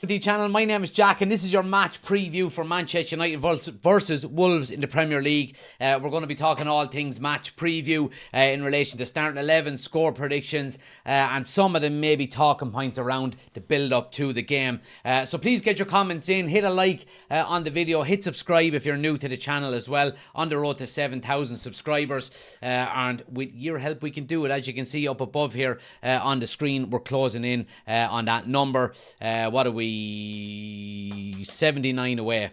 The channel. My name is Jack, and this is your match preview for Manchester United versus Wolves in the Premier League. We're going to be talking all things match preview in relation to starting 11, score predictions, and some of them maybe talking points around the build-up to the game. So please get your comments in, hit a like on the video, hit subscribe if you're new to the channel as well. On the road to 7,000 subscribers, and with your help we can do it. As you can see up above here on the screen, we're closing in on that number. What are we? 79 away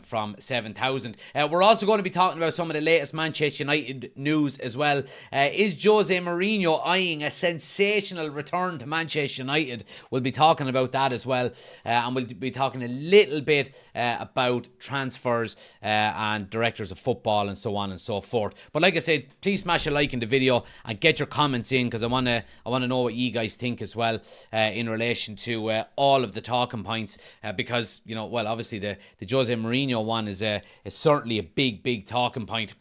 from 7,000. We're also going to be talking about some of the latest Manchester United news as well. Is Jose Mourinho eyeing a sensational return to Manchester United? We'll be talking about that as well, and we'll be talking a little bit about transfers and directors of football and so on and so forth. But like I said, please smash a like in the video and get your comments in, because I want to know what you guys think as well in relation to all of the talking points, because, you know, well, obviously the Jose Mourinho one is certainly a big talking point.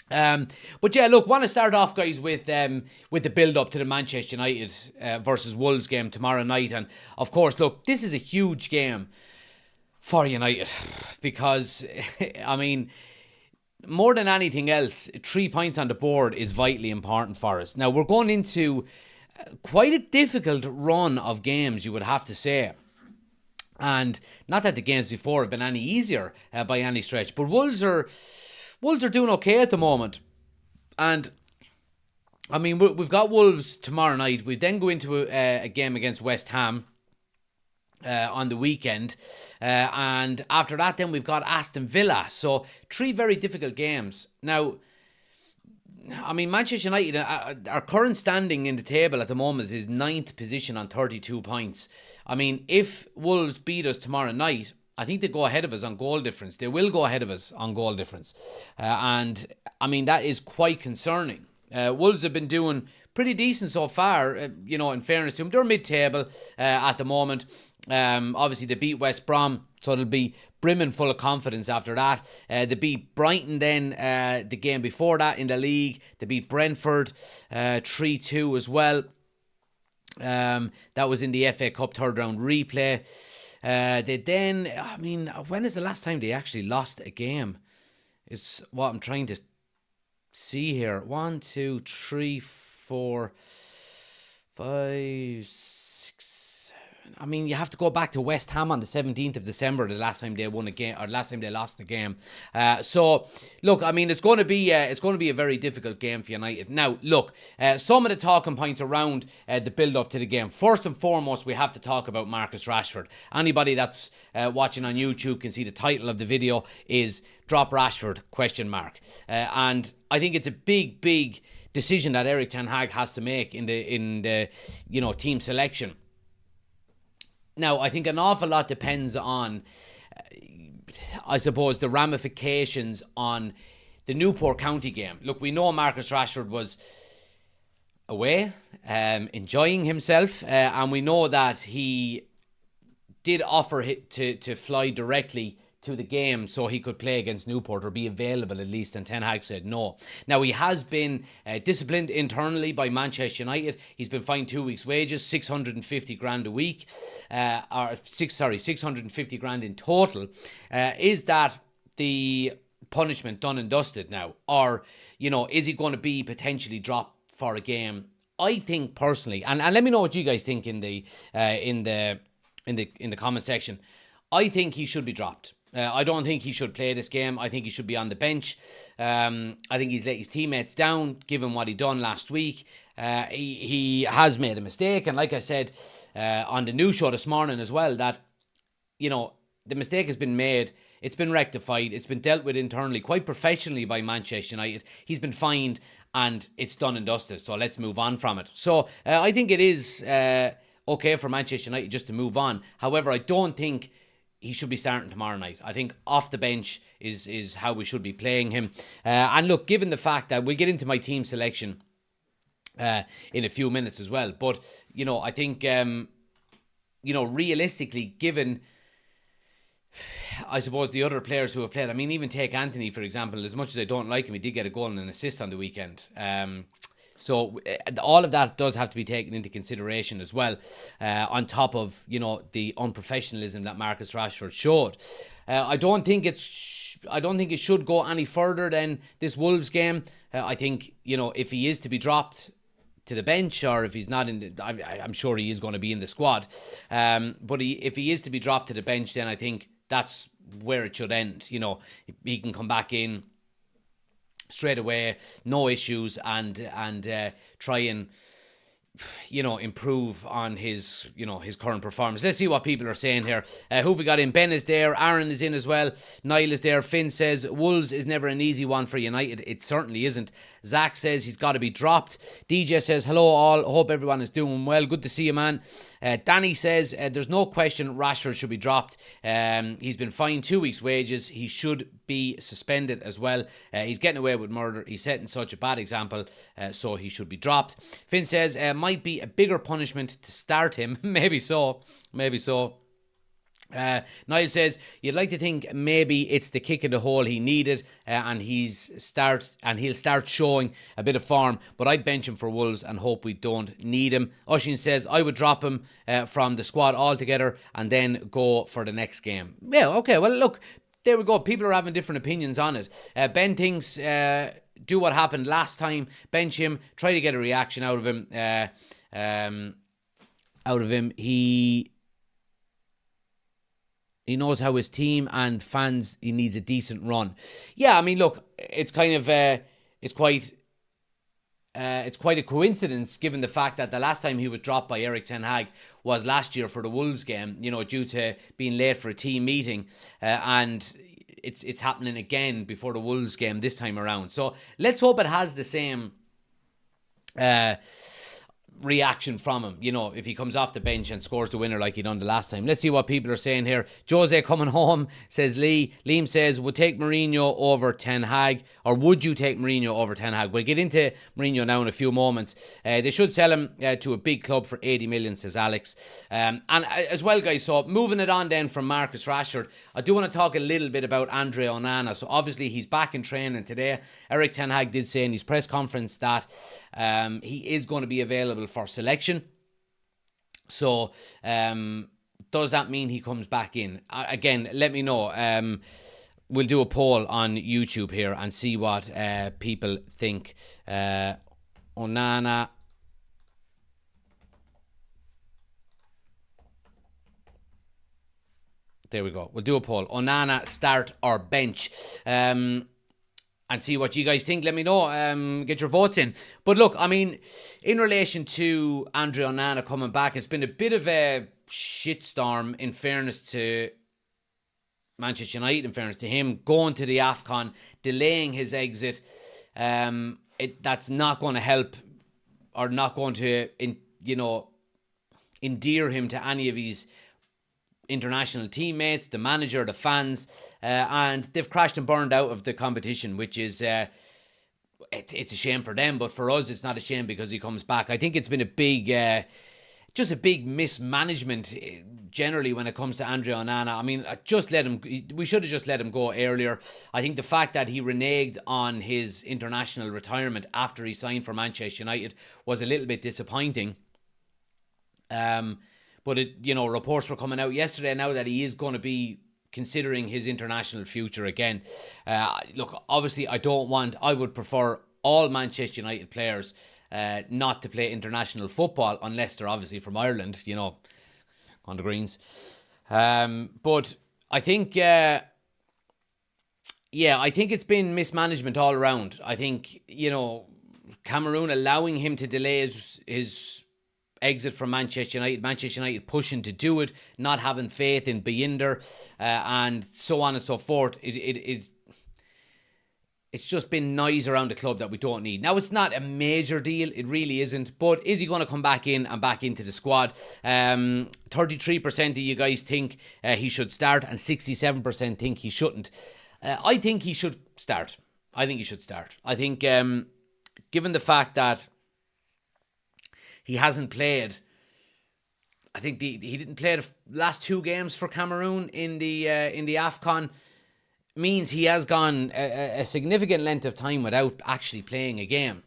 But yeah, look, want to start off, guys, with the build-up to the Manchester United versus Wolves game tomorrow night. And of course, look, this is a huge game for United because, I mean, more than anything else, 3 points on the board is vitally important for us. Now, we're going into quite a difficult run of games, you would have to say. And not that the games before have been any easier by any stretch, but Wolves are doing okay at the moment. And I mean, we've got Wolves tomorrow night. We then go into a game against West Ham on the weekend, and after that then we've got Aston Villa. So 3 very difficult games. Now, I mean, Manchester United, our current standing in the table at the moment is 9th position on 32 points. I mean, if Wolves beat us tomorrow night, I think they go ahead of us on goal difference. They will go ahead of us on goal difference. And, I mean, that is quite concerning. Wolves have been doing pretty decent so far, you know, in fairness to them. They're mid-table at the moment. Obviously, they beat West Brom, so they'll be brimming full of confidence after that. They beat Brighton then the game before that in the league. They beat Brentford 3-2 as well. That was in the FA Cup third round replay. They then, I mean, when is the last time they actually lost a game? Is what I'm trying to see here. 1, 2, 3, 4, 5, 6. I mean, you have to go back to West Ham on the 17th of December, the last time they won a game, or last time they lost a game. So, look, I mean, it's going to be a very difficult game for United. Now, look, some of the talking points around the build-up to the game. First and foremost, we have to talk about Marcus Rashford. Anybody that's watching on YouTube can see the title of the video is "Drop Rashford?" ? And I think it's a big decision that Erik ten Hag has to make in the team selection. Now, I think an awful lot depends on, I suppose, the ramifications on the Newport County game. Look, we know Marcus Rashford was away, enjoying himself, and we know that he did offer to fly directly to the game so he could play against Newport, or be available at least, and Ten Hag said no. Now, he has been disciplined internally by Manchester United. He's been fined 2 weeks' wages, 650 grand a week, 650 grand in total. Is that the punishment done and dusted now, or is he going to be potentially dropped for a game? I think personally, and let me know what you guys think in the comment section. I think he should be dropped. I don't think he should play this game. I think he should be on the bench. I think he's let his teammates down, given what he done last week. He has made a mistake, and like I said on the news show this morning as well, that the mistake has been made. It's been rectified. It's been dealt with internally quite professionally by Manchester United. He's been fined, and it's done and dusted. So let's move on from it. So I think it is okay for Manchester United just to move on. However, I don't think he should be starting tomorrow night. I think off the bench is how we should be playing him. And look, given the fact that we'll get into my team selection in a few minutes as well, but I think realistically, given I suppose the other players who have played, I mean, even take Anthony for example. As much as I don't like him, he did get a goal and an assist on the weekend. So all of that does have to be taken into consideration as well, on top of, the unprofessionalism that Marcus Rashford showed. I don't think it should go any further than this Wolves game. I think, if he is to be dropped to the bench, or if he's not I'm sure he is going to be in the squad. But if he is to be dropped to the bench, then I think that's where it should end. He can come back in straight away, no issues, and try and improve on his current performance. Let's see what people are saying here. Who have we got in? Ben is there, Aaron is in as well, Niall is there. Finn says Wolves is never an easy one for United. It certainly isn't. Zach says he's got to be dropped. DJ says hello all, hope everyone is doing well. Good to see you, man. Danny says there's no question Rashford should be dropped. He's been fined 2 weeks wages. He should be suspended as well. He's getting away with murder. He's setting such a bad example, so he should be dropped. Finn says might be a bigger punishment to start him. Maybe so. Niall says you'd like to think maybe it's the kick in the hole he needed, and he'll start showing a bit of form, but I'd bench him for Wolves and hope we don't need him. Oshin says I would drop him from the squad altogether and then go for the next game. Yeah, okay, well look, there we go. People are having different opinions on it. Ben thinks do what happened last time, bench him, try to get a reaction out of him. He knows how his team and fans, he needs a decent run. Yeah, I mean, look, it's kind of it's quite a coincidence given the fact that the last time he was dropped by Erik ten Hag was last year for the Wolves game, due to being late for a team meeting, and it's happening again before the Wolves game this time around. So let's hope it has the same reaction from him, if he comes off the bench and scores the winner like he done the last time. Let's see what people are saying here. Jose coming home, says Lee. Liam says, would take Mourinho over Ten Hag, or would you take Mourinho over Ten Hag? We'll get into Mourinho now in a few moments. They should sell him to a big club for 80 million, says Alex. And as well, guys, so moving it on then from Marcus Rashford, I do want to talk a little bit about Andre Onana. So obviously he's back in training today. Erik ten Hag did say in his press conference that he is going to be available for selection. So does that mean he comes back in? Again, let me know. We'll do a poll on YouTube here and see what people think. Onana. There we go. We'll do a poll. Onana, start or bench? And see what you guys think. Let me know. Get your votes in. But look, I mean, in relation to Andre Onana coming back, it's been a bit of a shitstorm, in fairness to Manchester United, in fairness to him, going to the AFCON, delaying his exit. That's not going to help, or not going to, endear him to any of his international teammates, the manager, the fans, and they've crashed and burned out of the competition, which is it's a shame for them, but for us it's not a shame because he comes back. I think it's been a big mismanagement generally when it comes to Andre Onana. I mean, we should have just let him go earlier. I think the fact that he reneged on his international retirement after he signed for Manchester United was a little bit disappointing. But reports were coming out yesterday now that he is going to be considering his international future again. Look, obviously I would prefer all Manchester United players not to play international football unless they're obviously from Ireland, on the greens. But I think, I think it's been mismanagement all around. I think, Cameroon allowing him to delay his exit from Manchester United pushing to do it, not having faith in Binder, and so on and so forth. It's just been noise around the club that we don't need. Now, it's not a major deal, it really isn't, but is he going to come back in and back into the squad? 33% of you guys think he should start, and 67% think he shouldn't. I think he should start. I think, given the fact that he hasn't played, I think he didn't play the last two games for Cameroon in the AFCON, means he has gone a significant length of time without actually playing a game.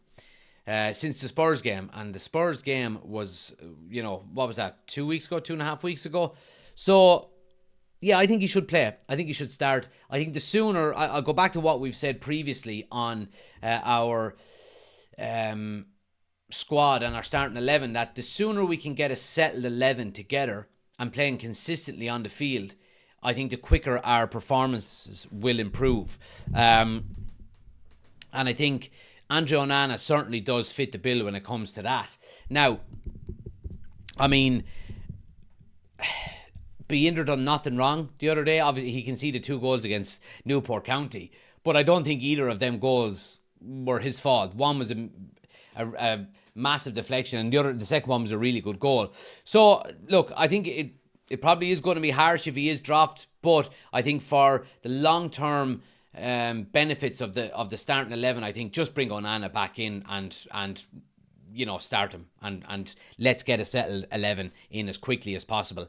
since the Spurs game. And the Spurs game was, what was that, 2 weeks ago, 2.5 weeks ago? So, yeah, I think he should play. I think he should start. I think the sooner, I'll go back to what we've said previously on our squad and our starting 11, that the sooner we can get a settled 11 together and playing consistently on the field, I think the quicker our performances will improve. And I think Andre Onana certainly does fit the bill when it comes to that. Now, I mean, Binder done nothing wrong the other day. Obviously, he conceded 2 goals against Newport County, but I don't think either of them goals were his fault. One was a massive deflection, and the second one was a really good goal. So, look, I think it probably is going to be harsh if he is dropped, but I think for the long-term benefits of the starting 11, I think just bring Onana back in and start him and let's get a settled 11 in as quickly as possible.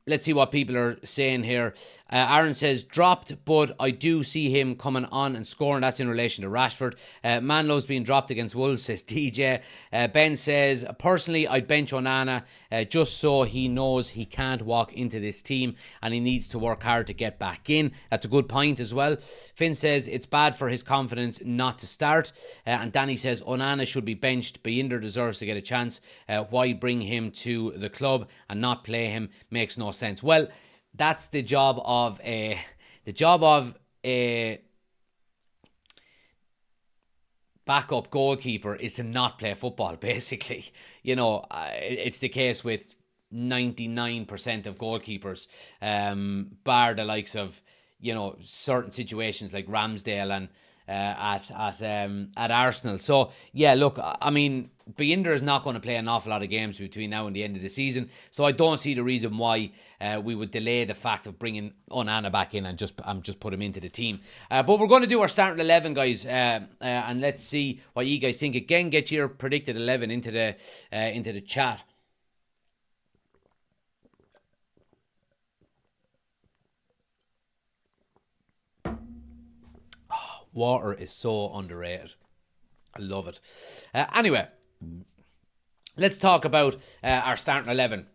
Let's see what people are saying here. Aaron says, dropped, but I do see him coming on and scoring. That's in relation to Rashford. Man loves being dropped against Wolves, says DJ. Ben says, personally, I'd bench Onana just so he knows he can't walk into this team and he needs to work hard to get back in. That's a good point as well. Finn says, it's bad for his confidence not to start. And Danny says, Onana should be benched. Binder deserves to get a chance. Why bring him to the club and not play him? Makes no sense. Well, that's the job of a backup goalkeeper, is to not play football, basically. It's the case with 99% of goalkeepers, bar the likes of certain situations like Ramsdale and at Arsenal. So yeah, look, I mean, Binder is not going to play an awful lot of games between now and the end of the season, so I don't see the reason why we would delay the fact of bringing Onana back in and just put him into the team. But we're going to do our starting 11, guys, and let's see what you guys think. Again, get your predicted 11 into the chat. Water is so underrated. I love it. Anyway, let's talk about our starting 11.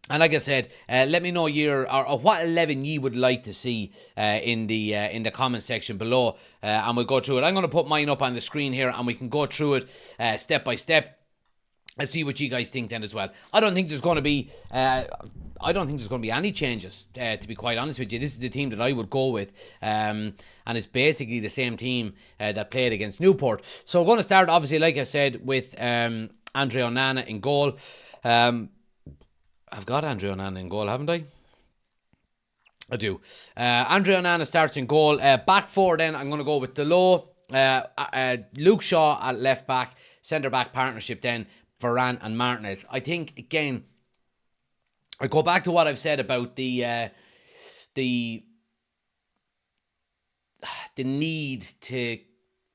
And like I said, let me know or what 11 ye would like to see in the comment section below, and we'll go through it. I'm going to put mine up on the screen here, and we can go through it step by step. Let's see what you guys think then as well. I don't think there's going to be any changes, to be quite honest with you. This is the team that I would go with, and it's basically the same team that played against Newport. So we're going to start, obviously, like I said, with Andre Onana in goal. I've got Andre Onana in goal, haven't I? I do. Andre Onana starts in goal. Back four then, I'm going to go with Delo, Luke Shaw at left back, centre back partnership then, Varane and Martinez. I think, again, I go back to what I've said about the need to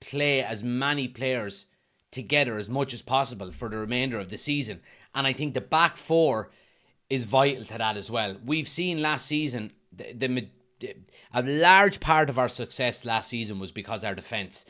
play as many players together as much as possible for the remainder of the season. And I think the back four is vital to that as well. We've seen last season, a large part of our success last season was because our defence.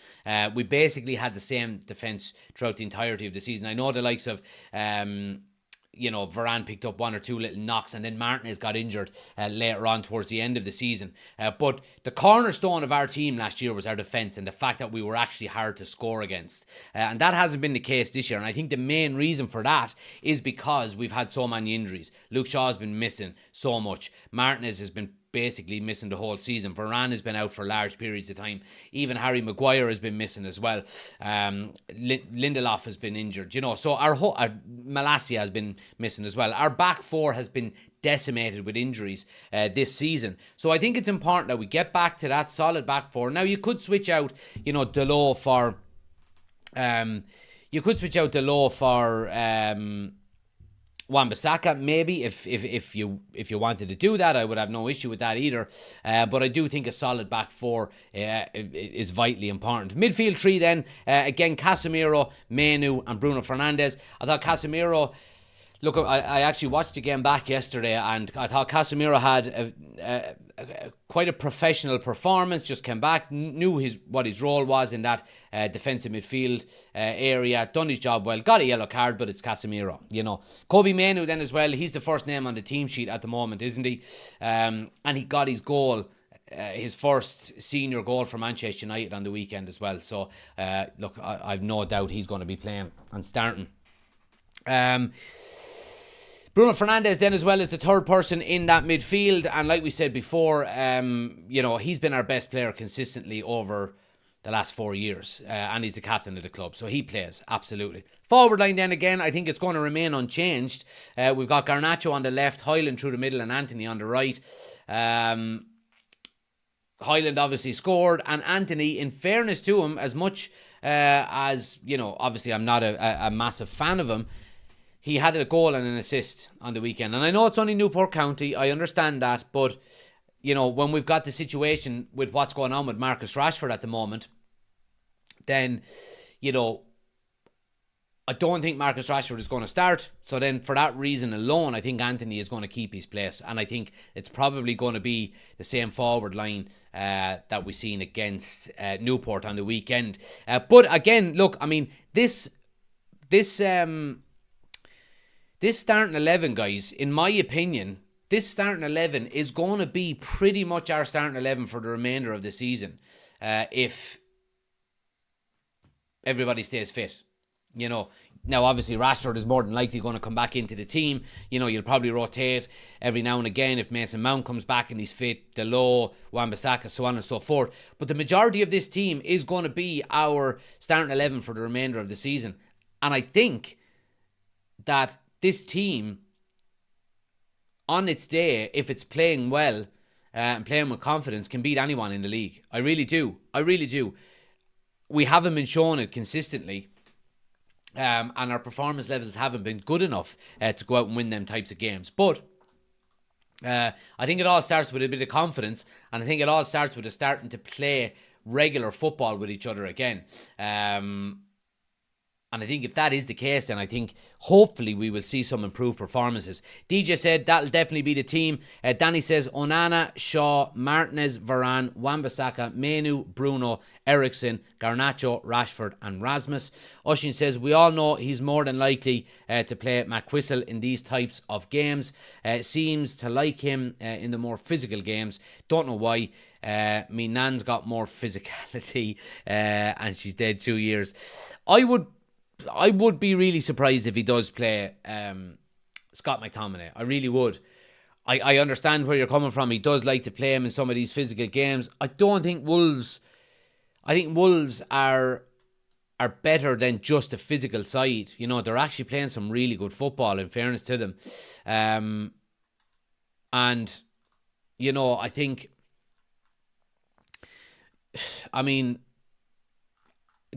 We basically had the same defence throughout the entirety of the season. I know the likes of Varane picked up one or two little knocks, and then Martinez got injured later on towards the end of the season. But the cornerstone of our team last year was our defence and the fact that we were actually hard to score against. And that hasn't been the case this year. And I think the main reason for that is because we've had so many injuries. Luke Shaw has been missing so much. Martinez has been basically missing the whole season. Varane has been out for large periods of time. Even Harry Maguire has been missing as well. Lindelof has been injured. So our Malacia has been missing as well. Our back four has been decimated with injuries this season. So I think it's important that we get back to that solid back four. Now you could switch out, Delo for Wan-Bissaka, maybe, if you wanted to do that. I would have no issue with that either. But I do think a solid back four is vitally important. Midfield three then, again, Casemiro, Menu and Bruno Fernandes. I thought Casemiro, look, I actually watched the game back yesterday, and I thought Casemiro had quite a professional performance. Just came back, knew what his role was in that defensive midfield area. Done his job well. Got a yellow card, but it's Casemiro. Kobe Mainoo then as well. He's the first name on the team sheet at the moment, isn't he? And he got his goal. His first senior goal for Manchester United on the weekend as well. So, look, I've no doubt he's going to be playing and starting. Bruno Fernandes then as well is the third person in that midfield. And like we said before, he's been our best player consistently over the last 4 years. And he's the captain of the club. So he plays, absolutely. Forward line then again, I think it's going to remain unchanged. We've got Garnacho on the left, Højlund through the middle and Antony on the right. Højlund obviously scored, and Antony, in fairness to him, as much as, obviously I'm not a massive fan of him, he had a goal and an assist on the weekend. And I know it's only Newport County, I understand that, but, when we've got the situation with what's going on with Marcus Rashford at the moment, then, I don't think Marcus Rashford is going to start. So then for that reason alone, I think Antony is going to keep his place. And I think it's probably going to be the same forward line that we've seen against Newport on the weekend. But again, look, I mean, this starting 11, guys, in my opinion, this starting 11 is going to be pretty much our starting 11 for the remainder of the season. If everybody stays fit. Now obviously Rashford is more than likely going to come back into the team. You'll probably rotate every now and again if Mason Mount comes back and he's fit, Delo, Wan-Bissaka, so on and so forth. But the majority of this team is going to be our starting 11 for the remainder of the season. And I think that this team, on its day, if it's playing well and playing with confidence, can beat anyone in the league. I really do. We haven't been showing it consistently. And our performance levels haven't been good enough to go out and win them types of games. But I think it all starts with a bit of confidence, and I think it all starts with us starting to play regular football with each other again. And I think if that is the case, then I think hopefully we will see some improved performances. DJ said that'll definitely be the team. Danny says Onana, Shaw, Martinez, Varane, Wan-Bissaka, Mainoo, Bruno, Eriksen, Garnacho, Rashford and Rasmus. Oshin says we all know he's more than likely to play McQuissel in these types of games. Seems to like him in the more physical games. Don't know why. Me nan's got more physicality and she's dead 2 years. I would be really surprised if he does play Scott McTominay. I really would. I understand where you're coming from. He does like to play him in some of these physical games. I think Wolves are better than just a physical side. They're actually playing some really good football, in fairness to them. And, I think,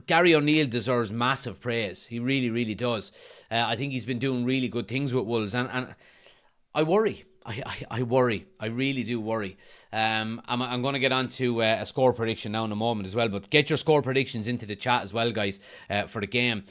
Gary O'Neill deserves massive praise. He really, really does. I think he's been doing really good things with Wolves, and I worry. I worry. I really do worry. I'm going to get on to a score prediction now in a moment as well, but get your score predictions into the chat as well, guys, for the game.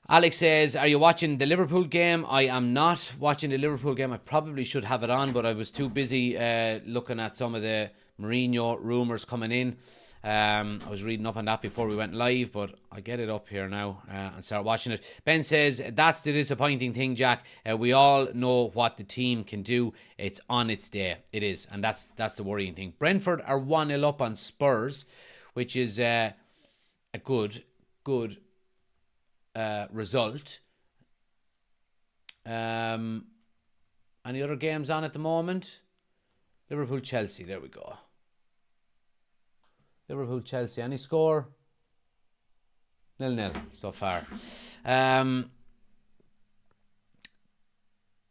Alex says, are you watching the Liverpool game? I am not watching the Liverpool game. I probably should have it on, but I was too busy looking at some of the Mourinho rumours coming in. I was reading up on that before we went live, but I'll get it up here now and start watching it. Ben says, that's the disappointing thing, Jack. We all know what the team can do. It's on its day. It is, and that's the worrying thing. Brentford are 1-0 up on Spurs, which is a good result. Any other games on at the moment? Liverpool-Chelsea, there we go. Liverpool-Chelsea, any score? 0-0 so far.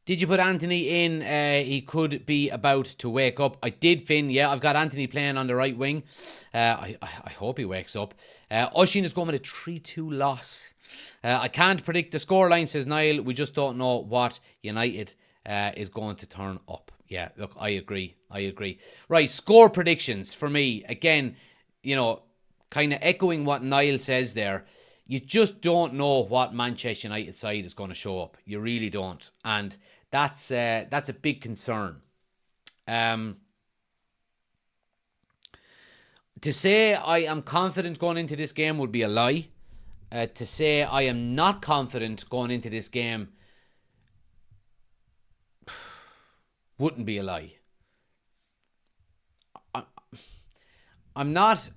Did you put Antony in? He could be about to wake up. I did, Finn. Yeah, I've got Antony playing on the right wing. I hope he wakes up. Oshin is going with a 3-2 loss. I can't predict the scoreline, says Niall. We just don't know what United is going to turn up. Yeah, look, I agree. Right, score predictions for me. Again, kind of echoing what Niall says there, you just don't know what Manchester United side is going to show up. You really don't. And that's a big concern. To say I am confident going into this game would be a lie. To say I am not confident going into this game wouldn't be a lie. I'm not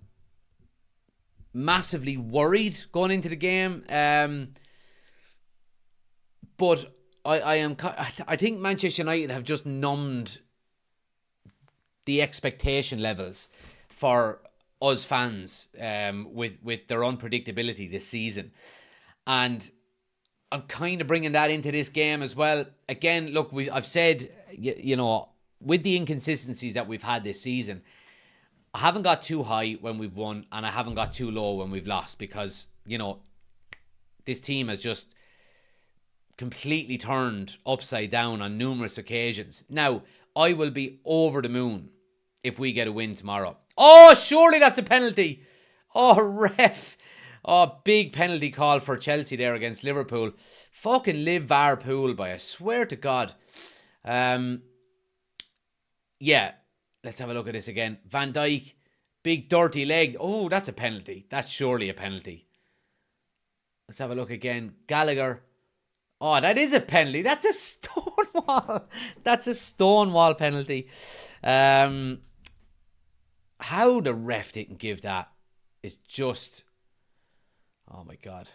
massively worried going into the game, but I think Manchester United have just numbed the expectation levels for us fans with their unpredictability this season. And I'm kind of bringing that into this game as well. Again, look, I've said, you know, with the inconsistencies that we've had this season, I haven't got too high when we've won and I haven't got too low when we've lost, because, you know, this team has just completely turned upside down on numerous occasions. Now, I will be over the moon if we get a win tomorrow. Oh, surely that's a penalty. Oh, ref. Oh, big penalty call for Chelsea there against Liverpool. Fucking live VAR pool, by I swear to God. Yeah, let's have a look at this again. Van Dijk, big dirty leg. Oh, that's a penalty. That's surely a penalty. Let's have a look again. Gallagher. Oh, that is a penalty. That's a Stonewall. That's a Stonewall penalty. How the ref didn't give that is just... Oh, my God.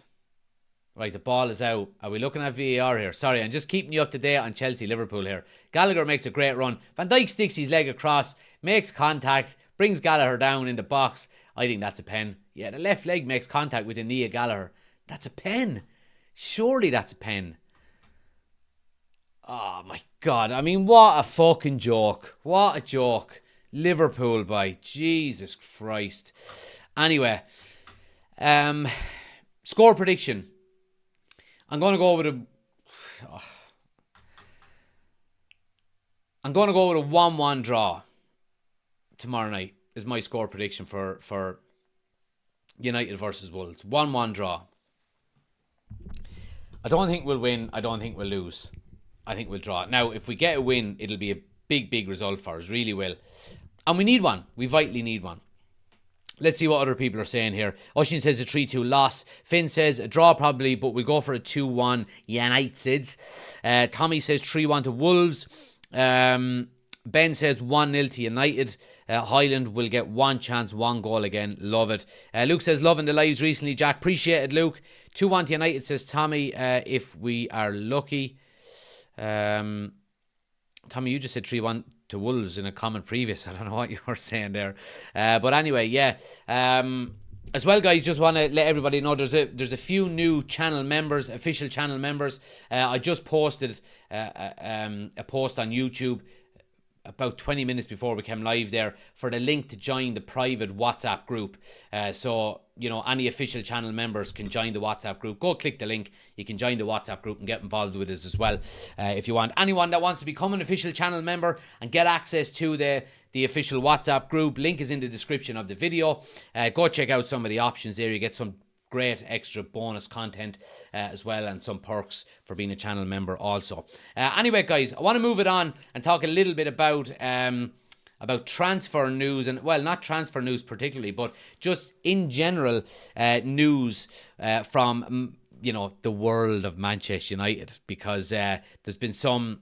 Right, the ball is out. Are we looking at VAR here? Sorry, I'm just keeping you up to date on Chelsea-Liverpool here. Gallagher makes a great run. Van Dijk sticks his leg across, makes contact, brings Gallagher down in the box. I think that's a pen. Yeah, the left leg makes contact with the knee of Gallagher. That's a pen. Surely that's a pen. Oh, my God. I mean, what a fucking joke. What a joke. Liverpool, by Jesus Christ. Anyway, score prediction. I'm going to go with a 1-1 draw tomorrow night is my score prediction for United versus Wolves. 1-1 draw. I don't think we'll win. I don't think we'll lose. I think we'll draw. Now, if we get a win, it'll be a big, big result for us. Really will. And we need one. We vitally need one. Let's see what other people are saying here. Oshin says a 3-2 loss. Finn says a draw probably, but we'll go for a 2-1 United. Tommy says 3-1 to Wolves. Ben says 1-0 to United. Highland will get one chance, one goal again. Love it. Luke says loving the lives recently, Jack. Appreciate it, Luke. 2-1 to United, says Tommy, if we are lucky. Tommy, you just said 3-1 to Wolves in a comment previous. I don't know what you were saying there. But anyway, yeah. As well, guys, just want to let everybody know there's a few new channel members, official channel members. I just posted a post on YouTube about 20 minutes before we came live there for the link to join the private WhatsApp group. So, you know, any official channel members can join the WhatsApp group. Go click the link. You can join the WhatsApp group and get involved with us as well if you want. Anyone that wants to become an official channel member and get access to the official WhatsApp group, link is in the description of the video. Go check out some of the options there. You get some great extra bonus content as well, and some perks for being a channel member also. Anyway, guys, I want to move it on and talk a little bit about transfer news, and well, not transfer news particularly, but just in general news from you know, the world of Manchester United, because there's been some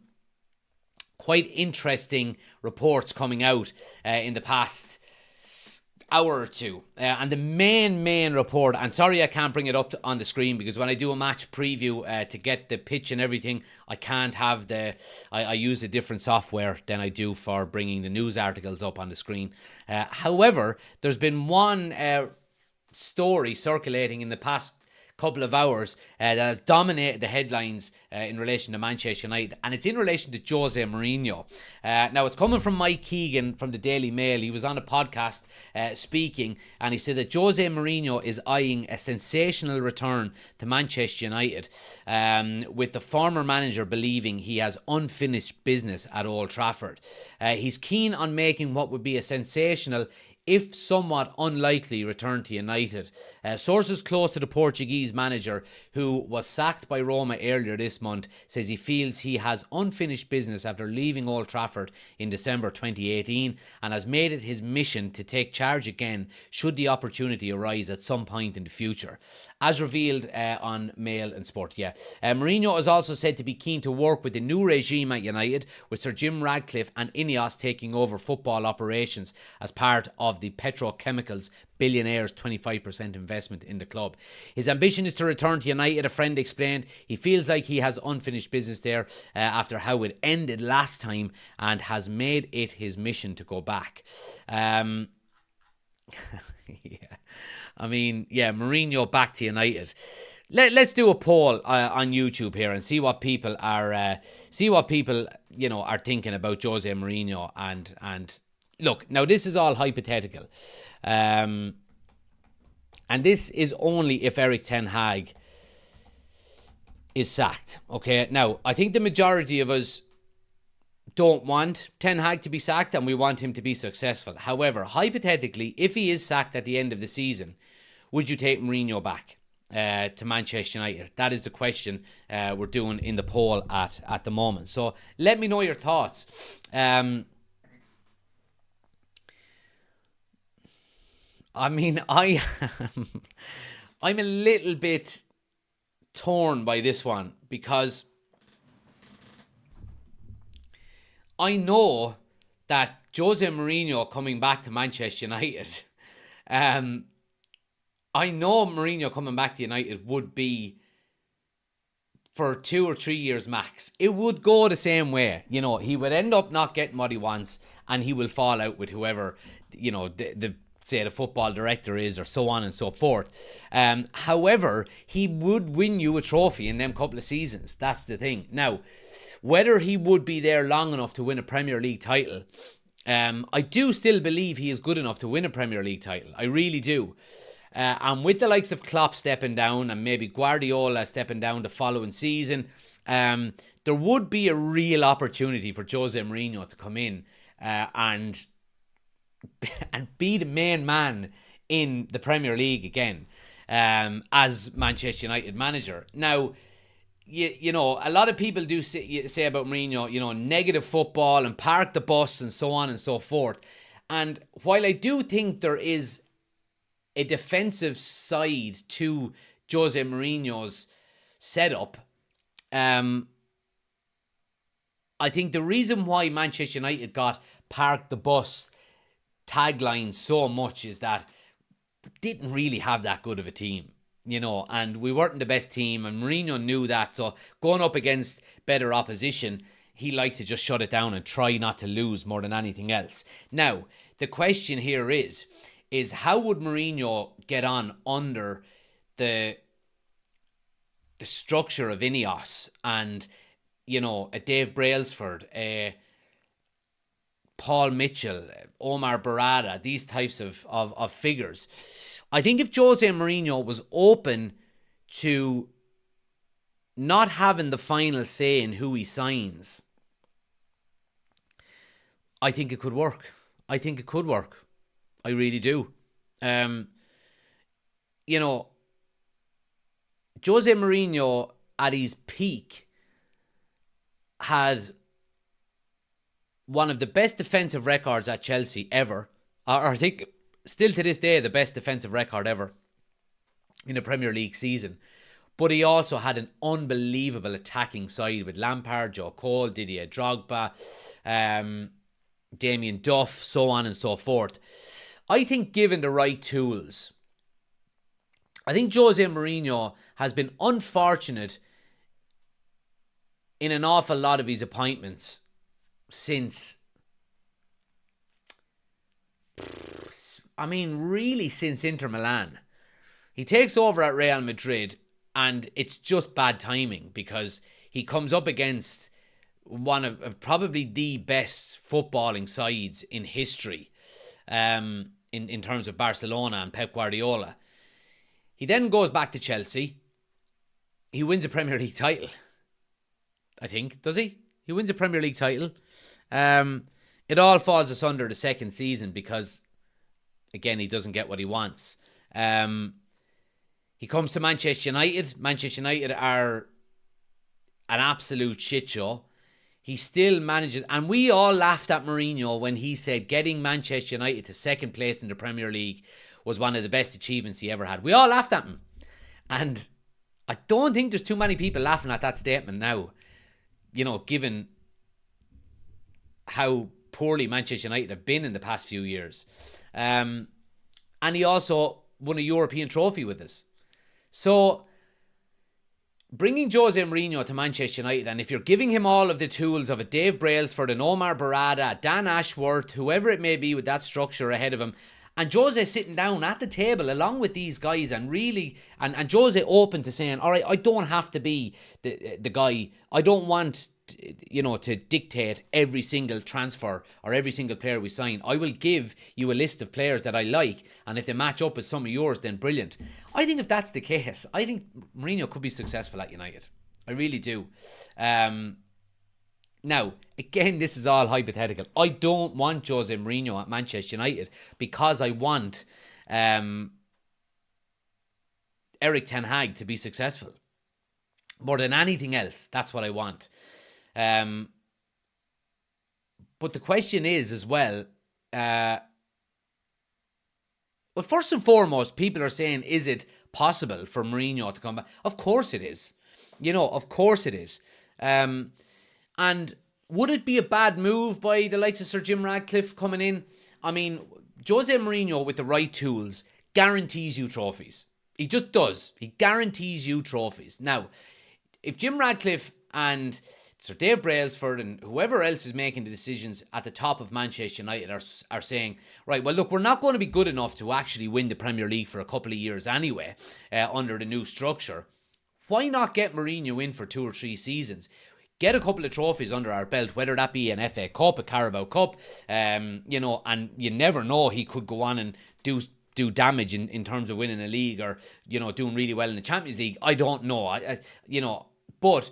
quite interesting reports coming out in the past hour or two, and the main report, and sorry I can't bring it up on the screen because when I do a match preview to get the pitch and everything, I can't have I use a different software than I do for bringing the news articles up on the screen. However, there's been one story circulating in the past couple of hours that has dominated the headlines in relation to Manchester United, and it's in relation to Jose Mourinho. Now, it's coming from Mike Keegan from the Daily Mail. He was on a podcast speaking, and he said that Jose Mourinho is eyeing a sensational return to Manchester United, with the former manager believing he has unfinished business at Old Trafford. He's keen on making what would be a sensational if somewhat unlikely, return to United. Sources close to the Portuguese manager, who was sacked by Roma earlier this month, says he feels he has unfinished business after leaving Old Trafford in December 2018 and has made it his mission to take charge again should the opportunity arise at some point in the future. As revealed on Mail and Sport, Mourinho is also said to be keen to work with the new regime at United, with Sir Jim Ratcliffe and Ineos taking over football operations as part of the petrochemicals billionaire's 25% investment in the club. His ambition is to return to United, a friend explained. He feels like he has unfinished business there after how it ended last time, and has made it his mission to go back. Mourinho back to United. Let's do a poll on YouTube here and see what people are are thinking about Jose Mourinho. And look, now this is all hypothetical, and this is only if Erik ten Hag is sacked. Okay, now I think the majority of us don't want Ten Hag to be sacked, and we want him to be successful. However, hypothetically, if he is sacked at the end of the season, would you take Mourinho back to Manchester United? That is the question we're doing in the poll at the moment. So let me know your thoughts. I'm a little bit torn by this one, because I know that Jose Mourinho coming back to Manchester United, I know Mourinho coming back to United would be for 2 or 3 years max. It would go the same way. You know, he would end up not getting what he wants, and he will fall out with whoever, you know, the football director is, or so on and so forth. However, he would win you a trophy in them couple of seasons. That's the thing. Now, whether he would be there long enough to win a Premier League title, I do still believe he is good enough to win a Premier League title. I really do. And with the likes of Klopp stepping down and maybe Guardiola stepping down the following season, there would be a real opportunity for Jose Mourinho to come in and be the main man in the Premier League again as Manchester United manager. Now, you know, a lot of people do say about Mourinho, you know, negative football and park the bus and so on and so forth. And while I do think there is a defensive side to Jose Mourinho's setup, I think the reason why Manchester United got park the bus tagline so much is that we didn't really have that good of a team. You know, and we weren't the best team, and Mourinho knew that. So going up against better opposition, he liked to just shut it down and try not to lose more than anything else. Now, the question here is how would Mourinho get on under the structure of Ineos and, you know, a Dave Brailsford, a Paul Mitchell, Omar Barada, these types of figures. I think if Jose Mourinho was open to not having the final say in who he signs, I think it could work. I really do. You know, Jose Mourinho at his peak had one of the best defensive records at Chelsea ever. Or I think still to this day, the best defensive record ever in a Premier League season. But he also had an unbelievable attacking side with Lampard, Joe Cole, Didier Drogba, Damien Duff, so on and so forth. I think given the right tools, I think Jose Mourinho has been unfortunate in an awful lot of his appointments since Inter Milan. He takes over at Real Madrid, and it's just bad timing because he comes up against one of probably the best footballing sides in history in terms of Barcelona and Pep Guardiola. He then goes back to Chelsea. He wins a Premier League title, I think. Does he? He wins a Premier League title. It all falls asunder the second season because again, he doesn't get what he wants. He comes to Manchester United. Manchester United are an absolute shit show. He still manages, and we all laughed at Mourinho when he said getting Manchester United to second place in the Premier League was one of the best achievements he ever had. We all laughed at him. And I don't think there's too many people laughing at that statement now, given how poorly Manchester United have been in the past few years. And he also won a European trophy with us. So bringing Jose Mourinho to Manchester United, and if you're giving him all of the tools of a Dave Brailsford, an Omar Barada, a Dan Ashworth, whoever it may be with that structure ahead of him, and Jose sitting down at the table along with these guys and really, and Jose open to saying, all right, I don't have to be the guy. I don't want, to dictate every single transfer or every single player we sign. I will give you a list of players that I like, and if they match up with some of yours, then brilliant. I think if that's the case, I think Mourinho could be successful at United. I really do. Now, again, this is all hypothetical. I don't want Jose Mourinho at Manchester United because I want Erik Ten Hag to be successful. More than anything else, that's what I want. But the question is as well, first and foremost, people are saying, is it possible for Mourinho to come back? Of course it is. Of course it is. And would it be a bad move by the likes of Sir Jim Ratcliffe coming in? I mean, Jose Mourinho with the right tools guarantees you trophies. He just does. He guarantees you trophies. Now, if Jim Ratcliffe and Sir Dave Brailsford and whoever else is making the decisions at the top of Manchester United are saying, right, well, look, we're not going to be good enough to actually win the Premier League for a couple of years anyway, under the new structure. Why not get Mourinho in for 2 or 3 seasons? Get a couple of trophies under our belt, whether that be an FA Cup, a Carabao Cup, and you never know, he could go on and do damage in terms of winning a league or, doing really well in the Champions League. I don't know, but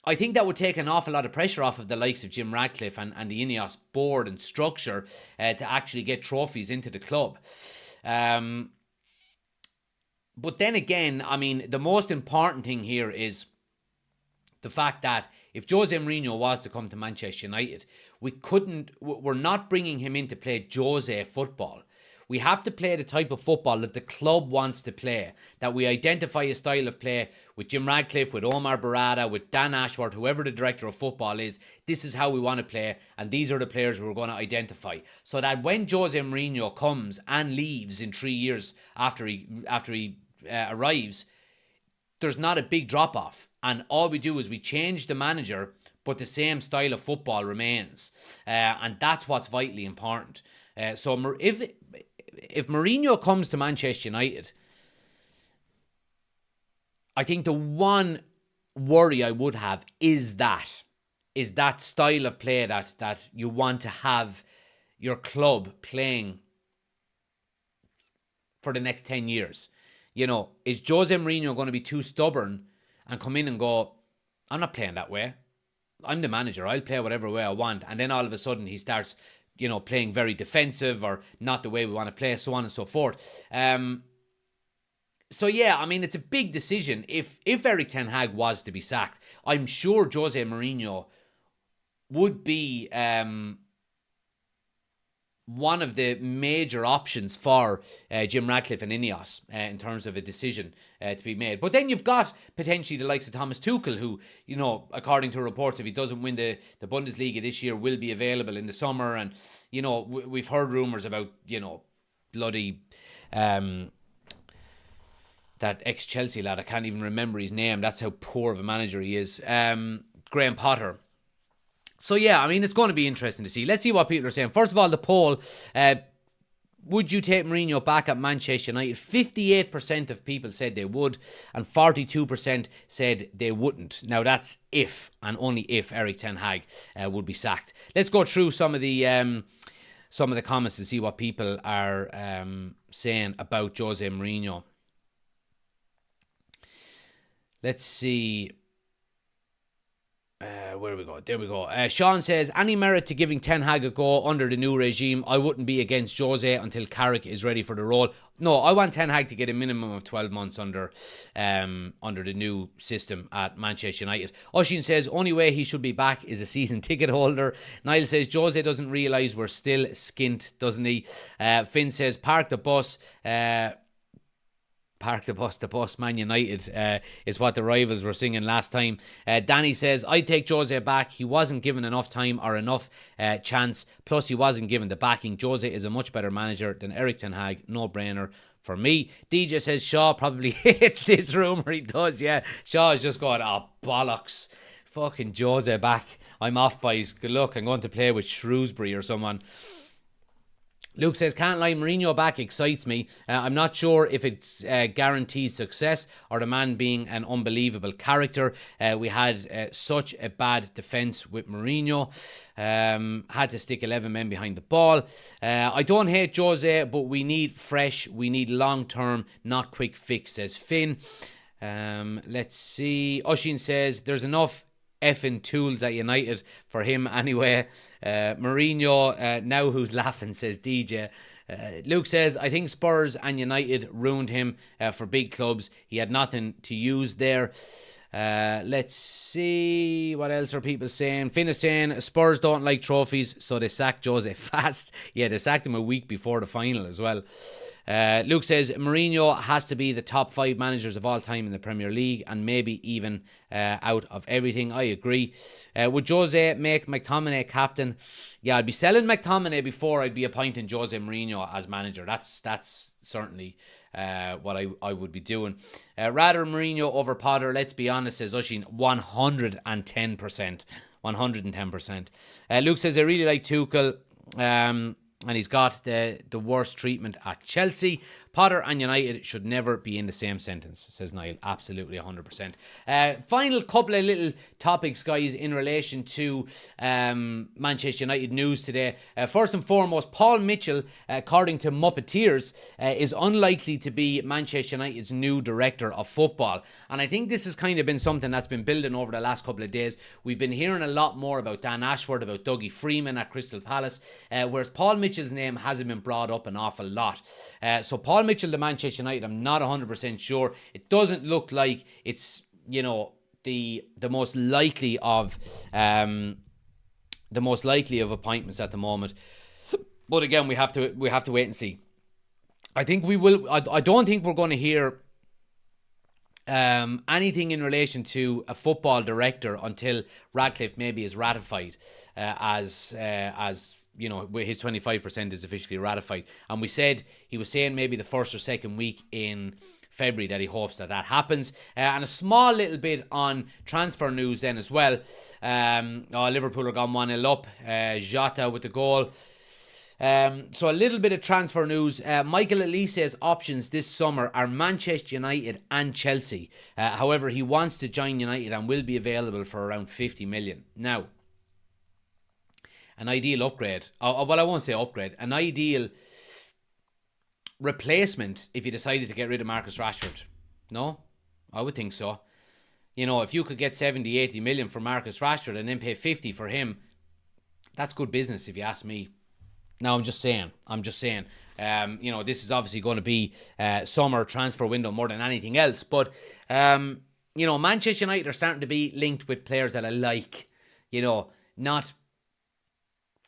I think that would take an awful lot of pressure off of the likes of Jim Ratcliffe and the Ineos board and structure to actually get trophies into the club. But then again, I mean, the most important thing here is the fact that if Jose Mourinho was to come to Manchester United, we're not bringing him in to play Jose football. We have to play the type of football that the club wants to play, that we identify a style of play with Jim Ratcliffe, with Omar Barada, with Dan Ashworth, whoever the director of football is. This is how we want to play, and these are the players we're going to identify. So that when Jose Mourinho comes and leaves in 3 years after he arrives, there's not a big drop-off. And all we do is we change the manager, but the same style of football remains. And that's what's vitally important. So if Mourinho comes to Manchester United, I think the one worry I would have is that style of play that you want to have your club playing for the next 10 years. Is Jose Mourinho going to be too stubborn and come in and go, I'm not playing that way. I'm the manager. I'll play whatever way I want. And then all of a sudden he starts, playing very defensive or not the way we want to play, so on and so forth. So yeah, I mean, it's a big decision. If Erik Ten Hag was to be sacked, I'm sure Jose Mourinho would be one of the major options for Jim Ratcliffe and Ineos in terms of a decision to be made. But then you've got potentially the likes of Thomas Tuchel, who, according to reports, if he doesn't win the Bundesliga this year, will be available in the summer. And, we've heard rumours about, bloody... that ex-Chelsea lad, I can't even remember his name. That's how poor of a manager he is. Graham Potter. So yeah, I mean, it's going to be interesting to see. Let's see what people are saying. First of all, the poll, would you take Mourinho back at Manchester United? 58% of people said they would, and 42% said they wouldn't. Now that's if, and only if, Erik Ten Hag would be sacked. Let's go through some of the comments to see what people are saying about Jose Mourinho. Let's see. Where we go? There we go. Sean says, any merit to giving Ten Hag a go under the new regime? I wouldn't be against Jose until Carrick is ready for the role. No, I want Ten Hag to get a minimum of 12 months under the new system at Manchester United. Oshin says, only way he should be back is a season ticket holder. Niall says, Jose doesn't realise we're still skint, doesn't he? Finn says, park the bus. Park the bus, Man United is what the rivals were singing last time. Danny says, I'd take Jose back. He wasn't given enough time or enough chance. Plus, he wasn't given the backing. Jose is a much better manager than Erik Ten Hag. No brainer for me. DJ says, Shaw probably hates this rumour. He does, yeah. Shaw is just going, oh, bollocks. Fucking Jose back. I'm off, boys. Good luck. I'm going to play with Shrewsbury or someone. Luke says, can't lie, Mourinho back excites me. I'm not sure if it's guaranteed success or the man being an unbelievable character. We had such a bad defence with Mourinho. Had to stick 11 men behind the ball. I don't hate Jose, but we need fresh. We need long-term, not quick fix, says Finn. Let's see. Oshin says, there's enough effing tools at United for him anyway. Mourinho, now who's laughing, says DJ. Luke says, I think Spurs and United ruined him for big clubs. He had nothing to use there. Let's see, what else are people saying? Finn is saying, Spurs don't like trophies, so they sacked Jose fast. Yeah, they sacked him a week before the final as well. Luke says, Mourinho has to be the top 5 managers of all time in the Premier League and maybe even out of everything. I agree. Would Jose make McTominay captain? Yeah, I'd be selling McTominay before I'd be appointing Jose Mourinho as manager. That's certainly what I would be doing. Rather Mourinho over Potter, let's be honest, says Ushin, 110%. 110%. Luke says, I really like Tuchel. And he's got the worst treatment at Chelsea. Potter and United should never be in the same sentence, says Niall. Absolutely 100%. Final couple of little topics, guys, in relation to Manchester United news today. First and foremost, Paul Mitchell, according to Muppeteers, is unlikely to be Manchester United's new director of football. And I think this has kind of been something that's been building over the last couple of days. We've been hearing a lot more about Dan Ashworth, about Dougie Freeman at Crystal Palace, whereas Paul Mitchell's name hasn't been brought up an awful lot. So Paul Mitchell to Manchester United, I'm not 100% sure. It doesn't look like it's, you know, the most likely of appointments at the moment. But again, we have to wait and see. I think we will. I don't think we're going to hear anything in relation to a football director until Radcliffe maybe is ratified as you know, his 25% is officially ratified. And he was saying maybe the first or second week in February that he hopes that happens. And a small little bit on transfer news then as well. Liverpool are gone 1-0 up. Jota with the goal. So a little bit of transfer news. Michael Elise's options this summer are Manchester United and Chelsea. However, he wants to join United and will be available for around 50 million. Now, an ideal upgrade. Well, I won't say upgrade. An ideal replacement if you decided to get rid of Marcus Rashford. No? I would think so. You know, if you could get 70, 80 million for Marcus Rashford and then pay 50 for him, that's good business if you ask me. Now, I'm just saying. You know, this is obviously going to be summer transfer window more than anything else. But, you know, Manchester United are starting to be linked with players that I like. You know, not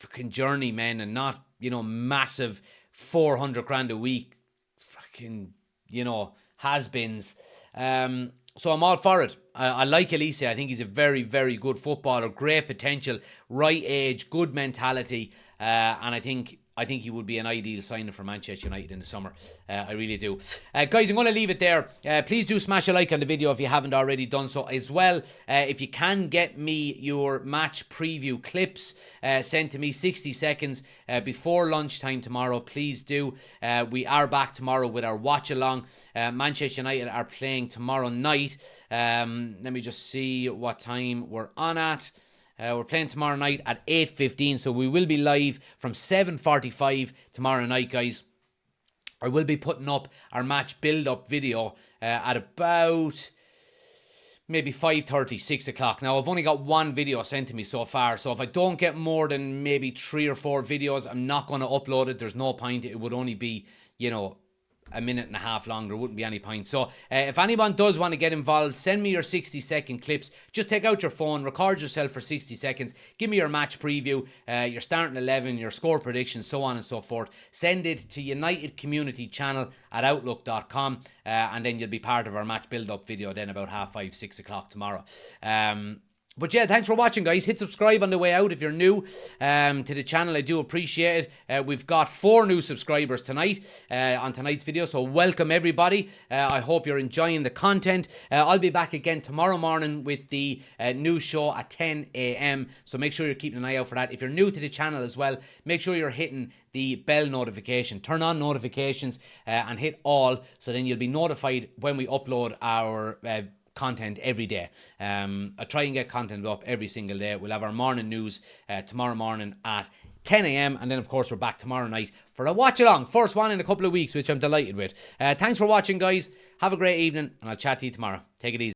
fucking journeymen and not, you know, massive 400 grand a week fucking, you know, has-beens. So I'm all for it. I like Elise. I think he's a very, very good footballer. Great potential, right age, good mentality. And I think he would be an ideal signing for Manchester United in the summer. I really do. Guys, I'm going to leave it there. Please do smash a like on the video if you haven't already done so as well. If you can get me your match preview clips sent to me 60 seconds before lunchtime tomorrow, please do. We are back tomorrow with our watch along. Manchester United are playing tomorrow night. Let me just see what time we're on at. We're playing tomorrow night at 8:15, so we will be live from 7:45 tomorrow night, guys. I will be putting up our match build-up video at about maybe 5:30, 6 o'clock. Now, I've only got one video sent to me so far, so if I don't get more than maybe 3 or 4 videos, I'm not going to upload it. There's no point. It would only be, you know, a minute and a half long. There wouldn't be any point. So if anyone does want to get involved, send me your 60-second clips. Just take out your phone, record yourself for 60 seconds, give me your match preview, your starting 11, your score predictions, so on and so forth. Send it to unitedcommunitychannel@outlook.com, and then you'll be part of our match build-up video then about 5:30, 6 o'clock tomorrow. But yeah, thanks for watching, guys. Hit subscribe on the way out if you're new to the channel. I do appreciate it. We've got 4 new subscribers tonight on tonight's video, so welcome everybody. I hope you're enjoying the content. I'll be back again tomorrow morning with the news show at 10 a.m, so make sure you're keeping an eye out for that. If you're new to the channel as well, make sure you're hitting the bell notification. Turn on notifications and hit all, so then you'll be notified when we upload our content every day. I try and get content up every single day. We'll have our morning news tomorrow morning at 10 a.m, and then of course we're back tomorrow night for a watch along, first one in a couple of weeks, which I'm delighted with. Thanks for watching, guys. Have a great evening, and I'll chat to you tomorrow. Take it easy.